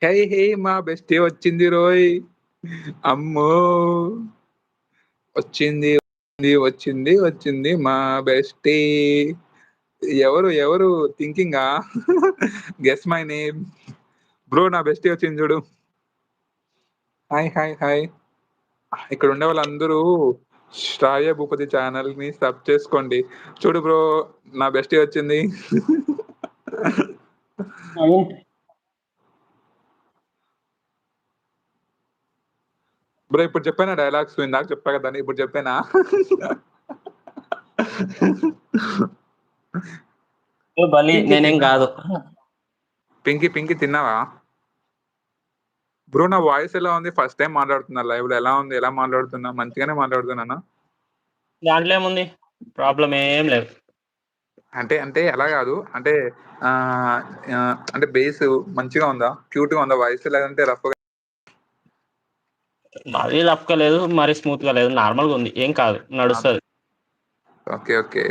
హే హే మా బెస్టీ వచ్చింది రోయ్. అమ్మో వచ్చింది వచ్చింది వచ్చింది మా బెస్టీ. ఎవరు ఎవరు థింకింగా? Guess my name. బ్రో నా బెస్టీ వచ్చింది చూడు. Hi hi hi. ఇక్కడ ఉండే వాళ్ళందరూ శ్రావ్య భూపతి ఛానల్ ని సబ్ చేసుకోండి. చూడు బ్రో నా బెస్టీ వచ్చింది. బ్రో ఇప్పుడు చెప్పానా డైలాగ్స్ ఇందాక చెప్పా కదా ఇప్పుడు చెప్పానా? బలి పింకీ నేనేం తిన్నావా? కాదు. పింకీ పింకీ తిన్నావా? బ్రో నా వాయిస్ ఎలా ఉంది? ఫస్ట్ టైం మాట్లాడుతున్నా లైవ్ లో. ఎలా ఉంది? ఎలా మాట్లాడుతున్నా? మంచిగానే మాట్లాడుతున్నానా? దాంట్లో ఏముంది, ప్రాబ్లం ఏం లేదు. అంటే అంటే అలా కాదు అంటే ఆ ఆ, అంటే బేస్ మంచిగా ఉందా? క్యూట్ గా ఉందా వాయిస్? లేదంటే రఫ్? మరీ రఫ్గా లేదు, మరీ స్మూత్ గా లేదు, నార్మల్ గా ఉంది, ఏం కాదు, నడుస్తుంది. Okay okay.